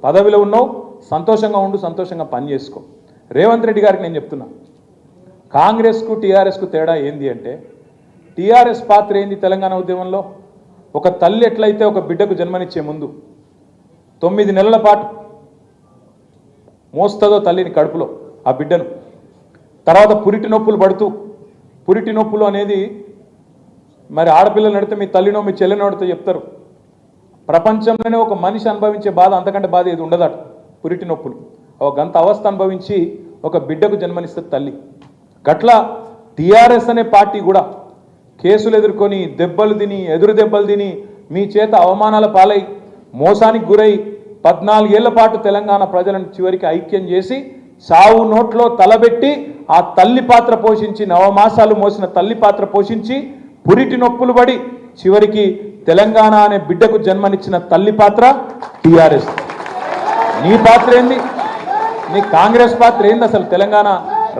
పదవిలో ఉన్నావు, సంతోషంగా ఉండు, సంతోషంగా పని చేసుకో. రేవంత్ రెడ్డి గారికి నేను చెప్తున్నా, కాంగ్రెస్కు టీఆర్ఎస్కు తేడా ఏంది అంటే, టీఆర్ఎస్ పాత్ర ఏంది తెలంగాణ ఉద్యమంలో? ఒక తల్లి ఎట్లయితే ఒక బిడ్డకు జన్మనిచ్చే ముందు 9 నెలల పాటు మోస్తుందో తల్లిని కడుపులో ఆ బిడ్డను, తర్వాత పురిటి నొప్పులు పడుతూ, పురిటి నొప్పులు అనేది మరి ఆడపిల్లలు నడితే మీ తల్లినో మీ చెల్లెనో నడితే చెప్తారు, ప్రపంచంలోనే ఒక మనిషి అనుభవించే బాధ అంతకంటే బాధ ఏది ఉండదట. పురిటి నొప్పులు ఒక గంత అవస్థ అనుభవించి ఒక బిడ్డకు జన్మనిస్తుంది తల్లి. గట్లా టీఆర్ఎస్ అనే పార్టీ కూడా కేసులు ఎదుర్కొని దెబ్బలు తిని, ఎదురు దెబ్బలు తిని, మీ చేత అవమానాల పాలై, మోసానికి గురై 14 ఏళ్ల పాటు తెలంగాణ ప్రజలను చివరికి ఐక్యం చేసి సావు నోట్లో తలబెట్టి ఆ తల్లి పాత్ర పోషించి, నవమాసాలు మోసిన తల్లి పాత్ర పోషించి, పురిటి నొప్పులు పడి చివరికి తెలంగాణ అనే బిడ్డకు జన్మనిచ్చిన తల్లి పాత్ర టీఆర్ఎస్. నీ పాత్ర ఏంది? నీ కాంగ్రెస్ పాత్ర ఏంది? అసలు తెలంగాణ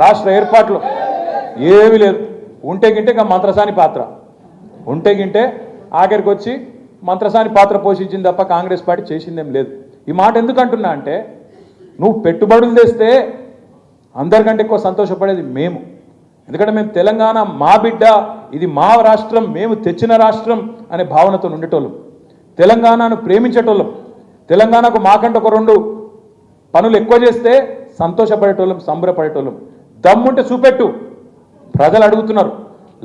రాష్ట్ర ఏర్పాటులో ఏమీ లేదు. ఉంటే గింటే మంత్రసాని పాత్ర, ఉంటే గింటే ఆఖరికి వచ్చి మంత్రసాని పాత్ర పోషించింది తప్ప కాంగ్రెస్ పార్టీ చేసిందేం లేదు. ఈ మాట ఎందుకు అంటున్నా అంటే, నువ్వు పెట్టుబడులు తెస్తే అందరికంటే ఎక్కువ సంతోషపడేది మేము. ఎందుకంటే మేము తెలంగాణ మా బిడ్డ, ఇది మా రాష్ట్రం, మేము తెచ్చిన రాష్ట్రం అనే భావనతో ఉండేటోళ్ళం, తెలంగాణను ప్రేమించేటోళ్ళం, తెలంగాణకు మాకంటే ఒక 2 పనులు ఎక్కువ చేస్తే సంతోషపడేటోళ్ళం, సంబరపడేటోళ్ళం. దమ్ముంటే చూపెట్టు. ప్రజలు అడుగుతున్నారు.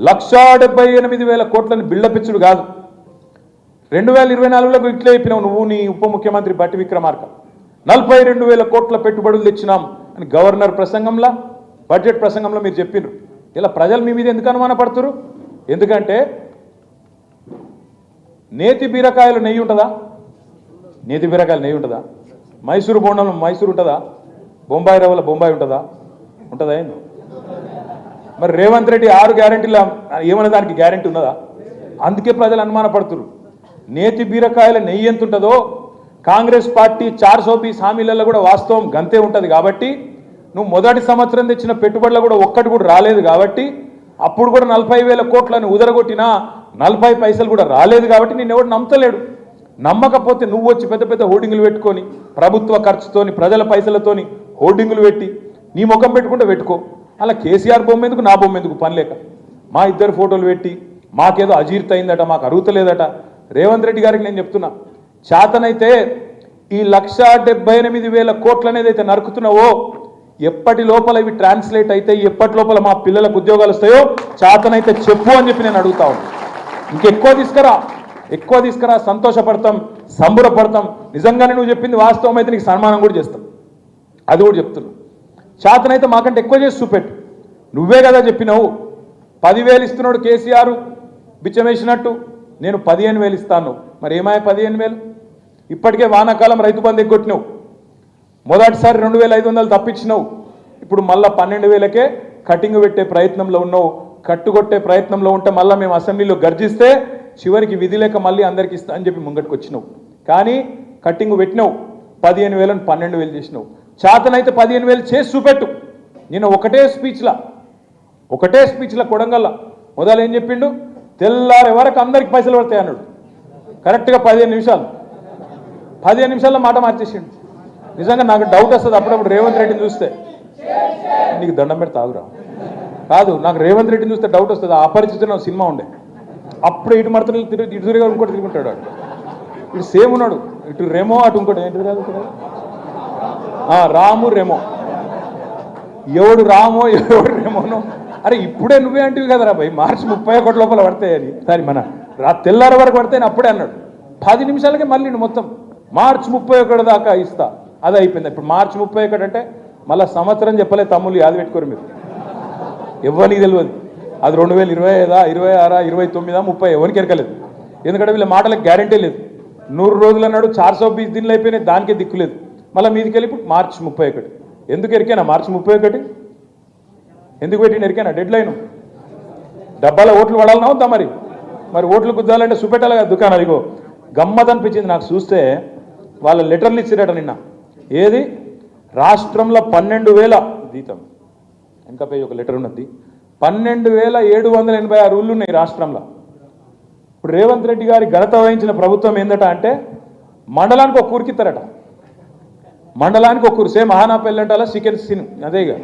1,78,000 కోట్లని బిల్డపిచ్చుడు కాదు. 2024లో ఇట్లే చెప్పినావు నువ్వు, నీ ఉప ముఖ్యమంత్రి బట్టి విక్రమార్క, 42,000 కోట్ల పెట్టుబడులు తెచ్చినాం అని గవర్నర్ ప్రసంగంలో, బడ్జెట్ ప్రసంగంలో మీరు చెప్పినారు. ఇలా ప్రజలు మీ మీద ఎందుకు అనుమానపడుతున్నారు? ఎందుకంటే నేతి బీరకాయలు నెయ్యి ఉంటుందా? నేతి బీరకాయలు నెయ్యి ఉంటుందా? మైసూరు బోండంలో మైసూరు ఉంటుందా? బొంబాయి రవ్వల బొంబాయి ఉంటుందా? ఉంటుందా? ఏంది మరి రేవంత్ రెడ్డి 6 గ్యారెంటీల ఏమన్నా దానికి గ్యారెంటీ ఉన్నదా? అందుకే ప్రజలు అనుమానపడుతున్నారు. నేతి బీరకాయల నెయ్యి ఎంత ఉంటుందో కాంగ్రెస్ పార్టీ 420 హామీలలో కూడా వాస్తవం గంతే ఉంటుంది. కాబట్టి నువ్వు మొదటి సంవత్సరం తెచ్చిన పెట్టుబడులు కూడా ఒక్కటి కూడా రాలేదు. కాబట్టి అప్పుడు కూడా 40,000 కోట్లని ఉదరగొట్టినా 40 పైసలు కూడా రాలేదు. కాబట్టి నేను ఎవడు నమ్మతలేడు. నమ్మకపోతే నువ్వు వచ్చి పెద్ద పెద్ద హోర్డింగులు పెట్టుకొని, ప్రభుత్వ ఖర్చుతోని, ప్రజల పైసలతోని హోర్డింగులు పెట్టి నీ ముఖం పెట్టుకుంటే పెట్టుకో. అలా కేసీఆర్ బొమ్మ ఎందుకు, నా బొమ్మ ఎందుకు? పని లేక మా ఇద్దరు ఫోటోలు పెట్టి మాకేదో అజీర్త అయిందట, మాకు అరుగుతలేదట. రేవంత్ రెడ్డి గారికి నేను చెప్తున్నా, చేతనైతే ఈ 1,78,000 కోట్లు అనేది అయితే నరుకుతున్నావో, ఎప్పటి లోపల ఇవి ట్రాన్స్లేట్ అయితే, ఎప్పటి లోపల మా పిల్లలకు ఉద్యోగాలు వస్తాయో చేతనైతే చెప్పు అని చెప్పి నేను అడుగుతా ఉన్నాను. ఇంకెక్కువ తీసుకురా, ఎక్కువ తీసుకురా, సంతోషపడతాం, సంబరపడతాం. నిజంగానే నువ్వు చెప్పింది వాస్తవం అయితే నీకు సన్మానం కూడా చేస్తాం. అది కూడా చెప్తున్నా. చేతనైతే మాకంటే ఎక్కువ చేసి చూపెట్టు. నువ్వే కదా చెప్పినావు 10,000 ఇస్తున్నాడు కేసీఆర్ బిచ్చమేసినట్టు, నేను 15,000 ఇస్తాను. మరి ఏమాయ 15,000? ఇప్పటికే వానాకాలం రైతు బంధు ఎగ్గొట్టినావు. మొదటిసారి 2,500 తప్పించినావు. ఇప్పుడు మళ్ళీ 12,000కే కటింగ్ పెట్టే ప్రయత్నంలో ఉన్నావు. కట్టుకొట్టే ప్రయత్నంలో ఉంటే మళ్ళీ మేము అసెంబ్లీలో గర్జిస్తే చివరికి విధి లేక మళ్ళీ అందరికి ఇస్తా అని చెప్పి ముంగటికి వచ్చినావు. కానీ కట్టింగ్ పెట్టినావు, 15,000ని 12,000 చేసినావు. చేతనైతే 15,000 చేసి చూపెట్టు. నేను ఒకటే స్పీచ్లో కొడంగల్లా మొదలు ఏం చెప్పిండు? తెల్లారే వరకు అందరికి పైసలు పడతాయి అన్నాడు. కరెక్ట్గా 15 నిమిషాల్లో మాట మార్చేసిండు. నిజంగా నాకు డౌట్ వస్తుంది అప్పుడప్పుడు రేవంత్ రెడ్డిని చూస్తే. నీకు దండం పెడితే ఆగురా. కాదు, నాకు రేవంత్ రెడ్డిని చూస్తే డౌట్ వస్తుంది. అపరిచితున్న సినిమా ఉండే, అప్పుడు ఇటు మడతలు ఇటు తిరిగి ఇంకోటి తిరుగుంటాడు. వాడు ఇటు సేమ్ ఉన్నాడు, ఇటు రెమో అటు ఇంకోటి ఏంటి రాము రెమో. ఎవడు రామో ఎవడు రెమోనో. అరే ఇప్పుడే నువ్వే అంటివి కదరా భయ్, మార్చి 31 లోపల పడతాయని. సరే మన తెల్లారి వరకు పడతాయని అప్పుడే అన్నాడు. 10 నిమిషాలకే మళ్ళీ మొత్తం మార్చి 31 దాకా ఇస్తా, అది అయిపోయింది. ఇప్పుడు మార్చి 31 అంటే మళ్ళీ సంవత్సరం చెప్పలే తమ్ముళ్ళు, యాది పెట్టుకోరు మీరు. ఎవరికి తెలియదు అది 2025, 26, 29, 30 ఎవరికి ఎరకలేదు. ఎందుకంటే వీళ్ళ మాటలకు గ్యారంటీ లేదు. 100 రోజులు అన్నాడు, 420 దినాలు అయిపోయినాయి, దానికే దిక్కులేదు. మళ్ళీ మీదికి వెళ్ళి ఇప్పుడు మార్చి 31. ఎందుకు ఎరికేనా మార్చి 31? ఎందుకు పెట్టిన ఎరికేనా డెడ్ లైన్? డబ్బాల ఓట్లు పడాలన్నా వద్దా? మరి ఓట్లు గుద్దాలంటే చూపెట్టాలి కదా దుకాణం. ఇగో గమ్మత్ అనిపించింది నాకు చూస్తే. వాళ్ళ లెటర్లు ఇచ్చిరట నిన్న. ఏది రాష్ట్రంలో 12,000 జీతం, ఇంకా పేజ్ ఒక లెటర్ ఉన్నది, 12,786 ఊళ్ళు ఉన్నాయి రాష్ట్రంలో. ఇప్పుడు రేవంత్ రెడ్డి గారి ఘనత వహించిన ప్రభుత్వం ఏందట అంటే మండలానికి ఒక ఊరికిస్తారట. మండలానికి ఒక్కరు సేమ్ మహానాపల్లి అంటారా చికెన్ సీన్ అదేగా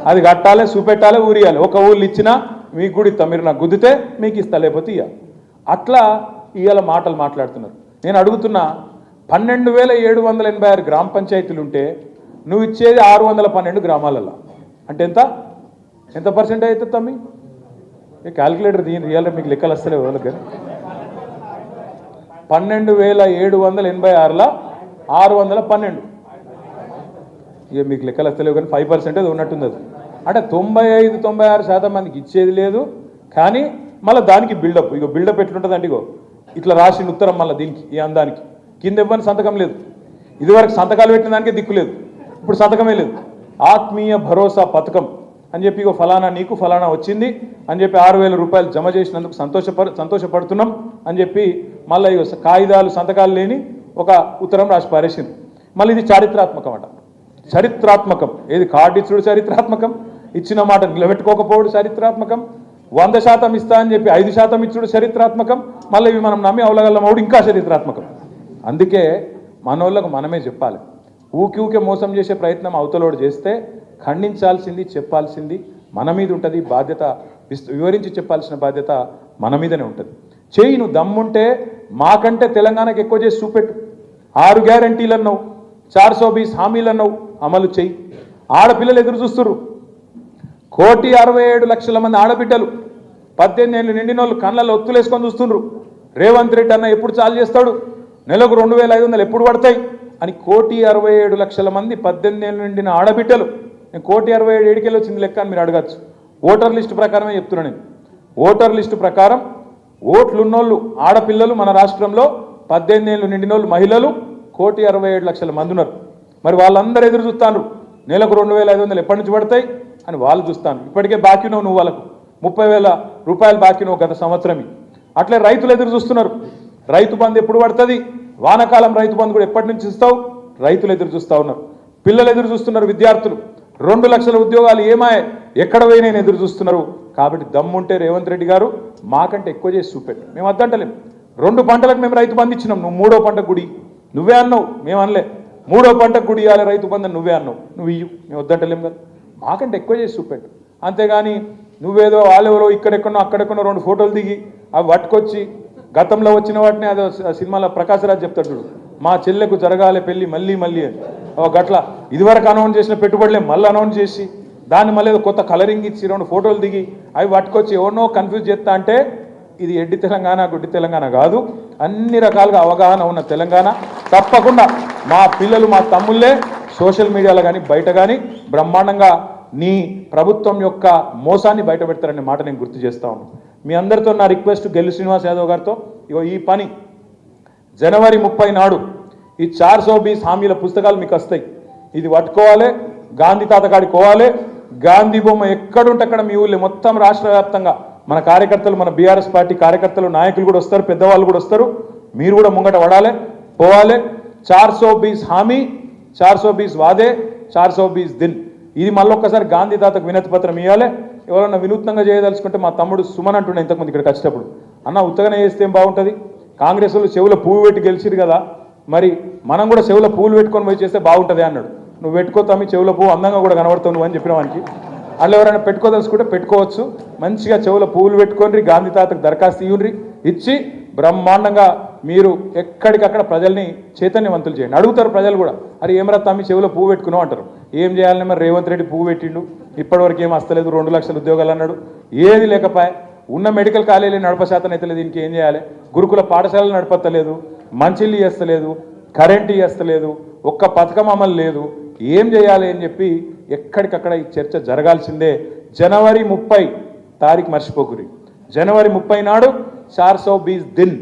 అది కట్టాలి చూపెట్టాలి ఊరియాలి ఒక ఊళ్ళు ఇచ్చినా మీకు కూడా ఇస్తా మీరు నాకు గుద్దితే మీకు ఇస్తా లేకపోతే ఇయ్య అట్లా ఇవాళ మాటలు మాట్లాడుతున్నారు. నేను అడుగుతున్నా 12,786 గ్రామ పంచాయతీలు ఉంటే నువ్వు ఇచ్చేది 612 గ్రామాలలో అంటే ఎంత పర్సెంటేజ్ అవుతుంది తమ్మి? క్యాల్కులేటర్ దీని రియల్ మీకు లెక్కలు వస్తలేవు వాళ్ళకి. 12,786లో 612 ఇక మీకు లెక్కలు వస్తలేవు కానీ 5% ఉన్నట్టుంది. అది అంటే 95-96% మందికి ఇచ్చేది లేదు. కానీ మళ్ళీ దానికి బిల్డప్ ఇగో బిల్డప్ ఎట్లుంటుంది అంటే ఇగో ఇట్లా రాసిన ఉత్తరం మళ్ళీ దీనికి ఈ అందానికి కింద ఇవ్వని సంతకం లేదు. ఇదివరకు సంతకాలు పెట్టిన దానికే దిక్కు లేదు, ఇప్పుడు సంతకమే లేదు. ఆత్మీయ భరోసా పథకం అని చెప్పి ఇగో ఫలానా నీకు ఫలానా వచ్చింది అని చెప్పి 6,000 రూపాయలు జమ చేసినందుకు సంతోషపడుతున్నాం అని చెప్పి మళ్ళీ ఇగో కాగితాలు సంతకాలు లేని ఒక ఉత్తరం రాసి పారేసింది. మళ్ళీ ఇది చారిత్రాత్మకం అట. చరిత్రాత్మకం ఏది కార్డు ఇచ్చుడు చరిత్రాత్మకం, ఇచ్చిన మాట నిలబెట్టుకోకపోవడు చరిత్రాత్మకం, 100% ఇస్తా అని చెప్పి 5% ఇచ్చుడు చరిత్రాత్మకం, మళ్ళీ ఇవి మనం నమ్మి అవలగల్లమవుడు ఇంకా చరిత్రాత్మకం. అందుకే మనోళ్ళకు మనమే చెప్పాలి. ఊకే మోసం చేసే ప్రయత్నం అవతలోడు చేస్తే ఖండించాల్సింది చెప్పాల్సింది మన మీద ఉంటుంది. బాధ్యత వివరించి చెప్పాల్సిన బాధ్యత మన మీదనే ఉంటుంది. చెయ్యి నువ్వు దమ్ముంటే మాకంటే తెలంగాణకు ఎక్కువ చేసి చూపెట్టు. 6 గ్యారంటీలు అన్నావు, 420 హామీలు అన్నావు, అమలు చెయ్యి. ఆడపిల్లలు ఎదురు చూస్తున్నారు. 1,67,00,000 మంది ఆడబిడ్డలు 18 ఏళ్ళు నిండిన వాళ్ళు కళ్ళల్లో ఒత్తులేసుకొని చూస్తున్నారు. రేవంత్ రెడ్డి అన్న ఎప్పుడు చాలు చేస్తాడు, నెలకు 2,500 ఎప్పుడు పడతాయి అని 1,67,00,000 మంది 18 ఏళ్ళు నిండిన ఆడబిడ్డలు. నేను 1,67,00,000 ఏడికెళ్ళి వచ్చింది లెక్క అని మీరు అడగచ్చు. ఓటర్ లిస్టు ప్రకారమే చెప్తున్నాను నేను. ఓటర్ లిస్టు ప్రకారం ఓట్లున్నోళ్ళు ఆడపిల్లలు మన రాష్ట్రంలో 18 ఏళ్ళు నిండిన వాళ్ళు మహిళలు 1,67,00,000 మంది ఉన్నారు. మరి వాళ్ళందరూ ఎదురు చూస్తాను నెలకు 2,500 ఎప్పటి నుంచి పడతాయి అని వాళ్ళు చూస్తాను. ఇప్పటికే బాకీ నువ్వు వాళ్ళకు 30,000 రూపాయలు బాకీ నువ్వు గత సంవత్సరమే. అట్లే రైతులు ఎదురు చూస్తున్నారు. రైతు బంధు ఎప్పుడు పడుతుంది, వానాకాలం రైతు బంధు కూడా ఎప్పటి నుంచి ఇస్తావు, రైతులు ఎదురు చూస్తూ ఉన్నారు. పిల్లలు ఎదురు చూస్తున్నారు, విద్యార్థులు 2 లక్షల ఉద్యోగాలు ఏమాయే ఎక్కడ పోయినా ఎదురు చూస్తున్నారు. కాబట్టి దమ్ముంటే రేవంత్ రెడ్డి గారు మాకంటే ఎక్కువ చేసి చూపెట్టు. మేము వద్దంటలేం. 2 పంటలకు మేము రైతు బంధు ఇచ్చినాం, నువ్వు 3వ పంటకు గుడి నువ్వే అన్నావు, మేము అనలే. 3వ పంటకు గుడి ఇవ్వాలి రైతు బంధు నువ్వే అన్నావు, నువ్వు ఇయ్యు, మేము వద్దంటలేం కదా. మాకంటే ఎక్కువ చేసి చూపెట్టు. అంతేగాని నువ్వేదో వాళ్ళెవరో ఇక్కడెక్కడో అక్కడెక్కడో 2 ఫోటోలు దిగి అవి పట్టుకొచ్చి గతంలో వచ్చిన వాటిని అదో సినిమాలో ప్రకాశరాజ్ చెప్తాడు చూడు, మా చెల్లెకు జరగాలి పెళ్ళి మళ్ళీ అని గట్ల ఇదివరకు అనౌన్స్ చేసిన పెట్టుబడులే మళ్ళీ అనౌన్స్ చేసి దాన్ని మళ్ళీ కొత్త కలరింగ్ ఇచ్చి 2 ఫోటోలు దిగి అవి పట్టుకొచ్చి ఎవరినో కన్ఫ్యూజ్ చేస్తా అంటే ఇది ఎడ్డి తెలంగాణ గుడ్డి తెలంగాణ కాదు. అన్ని రకాలుగా అవగాహన ఉన్న తెలంగాణ. తప్పకుండా మా పిల్లలు మా తమ్ముళ్ళే సోషల్ మీడియాలో కానీ బయట కానీ బ్రహ్మాండంగా నీ ప్రభుత్వం యొక్క మోసాన్ని బయట పెడతారనే మాట నేను గుర్తు చేస్తా ఉన్నాను. మీ అందరితో నా రిక్వెస్ట్ గెల్లు శ్రీనివాస్ యాదవ్ గారితో, ఇగో ఈ పని జనవరి 30 నాడు ఈ 420 హామీల పుస్తకాలు మీకు వస్తాయి. ఇది పట్టుకోవాలి, గాంధీ తాతకాడికి పోవాలి. గాంధీ బొమ్మ ఎక్కడుంటే అక్కడ మీ ఊళ్ళో మొత్తం రాష్ట్ర వ్యాప్తంగా మన కార్యకర్తలు, మన బీఆర్ఎస్ పార్టీ కార్యకర్తలు, నాయకులు కూడా వస్తారు, పెద్దవాళ్ళు కూడా వస్తారు. మీరు కూడా ముంగట పడాలి, పోవాలి. 420 హామీ, 420 వాదే, 420 దిన్. ఇది మళ్ళొక్కసారి గాంధీ తాతకు వినతి పత్రం ఇవ్వాలి. ఎవరన్నా వినూత్నంగా చేయదలుచుకుంటే మా తమ్ముడు సుమన్ అంటుండే ఇంతకుముందు ఇక్కడికి వచ్చేటప్పుడు, అన్న ఉత్తగానే చేస్తే ఏం బాగుంటుంది, కాంగ్రెస్ వాళ్ళు చెవులో పువ్వు పెట్టి గెలిచిరు కదా, మరి మనం కూడా చెవులో పువ్వులు పెట్టుకొని పోయి చేస్తే బాగుంటుంది అన్నాడు. నువ్వు పెట్టుకోతామి చెవుల పువ్వు అందంగా కూడా కనబడతావు నువ్వు అని చెప్పిన వానికి. అట్లా ఎవరైనా పెట్టుకోదలుచుకుంటే పెట్టుకోవచ్చు. మంచిగా చెవుల పువ్వులు పెట్టుకొని గాంధీ తాతకు దరఖాస్తు ఇవ్వండి, ఇచ్చి బ్రహ్మాండంగా మీరు ఎక్కడికక్కడ ప్రజల్ని చైతన్యవంతులు చేయండి. అడుగుతారు ప్రజలు కూడా, అరే ఏమరా తమ్మి చెవులో పువ్వు పెట్టుకున్నావు అంటారు. ఏం చేయాలని మరి రేవంత్ రెడ్డి పువ్వు పెట్టిండు, ఇప్పటివరకు ఏం వస్తలేదు, 2 లక్షల ఉద్యోగాలు అన్నాడు, ఏది లేకపోయా. ఉన్న మెడికల్ కాలేజీలు నడపశాతం అయితే లేదు, ఇంకేం చేయాలి. గురుకుల పాఠశాలలు నడపత్తలేదు, మంచిళ్ళు చేస్తలేదు, కరెంటు చేస్తలేదు, ఒక్క పథకం అమలు లేదు. ఏం చేయాలి అని చెప్పి ఎక్కడికక్కడ ఈ చర్చ జరగాల్సిందే. జనవరి 30 తారీఖు మర్చిపోకురి. జనవరి 30 నాడు 420 దిన్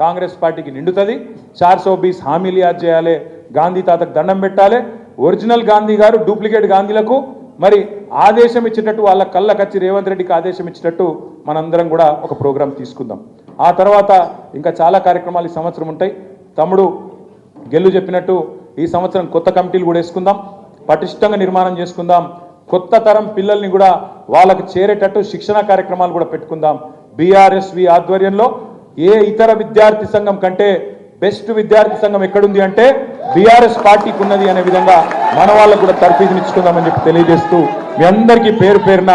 కాంగ్రెస్ పార్టీకి నిండుతుంది. 420 హామీలు యాద్ చేయాలి, గాంధీ తాతకు దండం పెట్టాలి. ఒరిజినల్ గాంధీ గారు డూప్లికేట్ గాంధీలకు మరి ఆదేశం ఇచ్చేటట్టు, వాళ్ళ కళ్ళకచ్చి రేవంత్ రెడ్డికి ఆదేశం ఇచ్చేటట్టు మనందరం కూడా ఒక ప్రోగ్రాం తీసుకుందాం. ఆ తర్వాత ఇంకా చాలా కార్యక్రమాలు ఈ సంవత్సరం ఉంటాయి. తమ్ముడు గెల్లు చెప్పినట్టు ఈ సంవత్సరం కొత్త కమిటీలు కూడా వేసుకుందాం, పటిష్టంగా నిర్మాణం చేసుకుందాం. కొత్త తరం పిల్లల్ని కూడా వాళ్ళకు చేరేటట్టు శిక్షణ కార్యక్రమాలు కూడా పెట్టుకుందాం. బీఆర్ఎస్వి ఆధ్వర్యంలో ఏ ఇతర విద్యార్థి సంఘం కంటే బెస్ట్ విద్యార్థి సంఘం ఎక్కడుంది అంటే బీఆర్ఎస్ పార్టీకి ఉన్నది అనే విధంగా మన వాళ్ళకు కూడా తర్ఫీదునిచ్చుకుందామని చెప్పి తెలియజేస్తూ మీ అందరికీ పేరు పేరున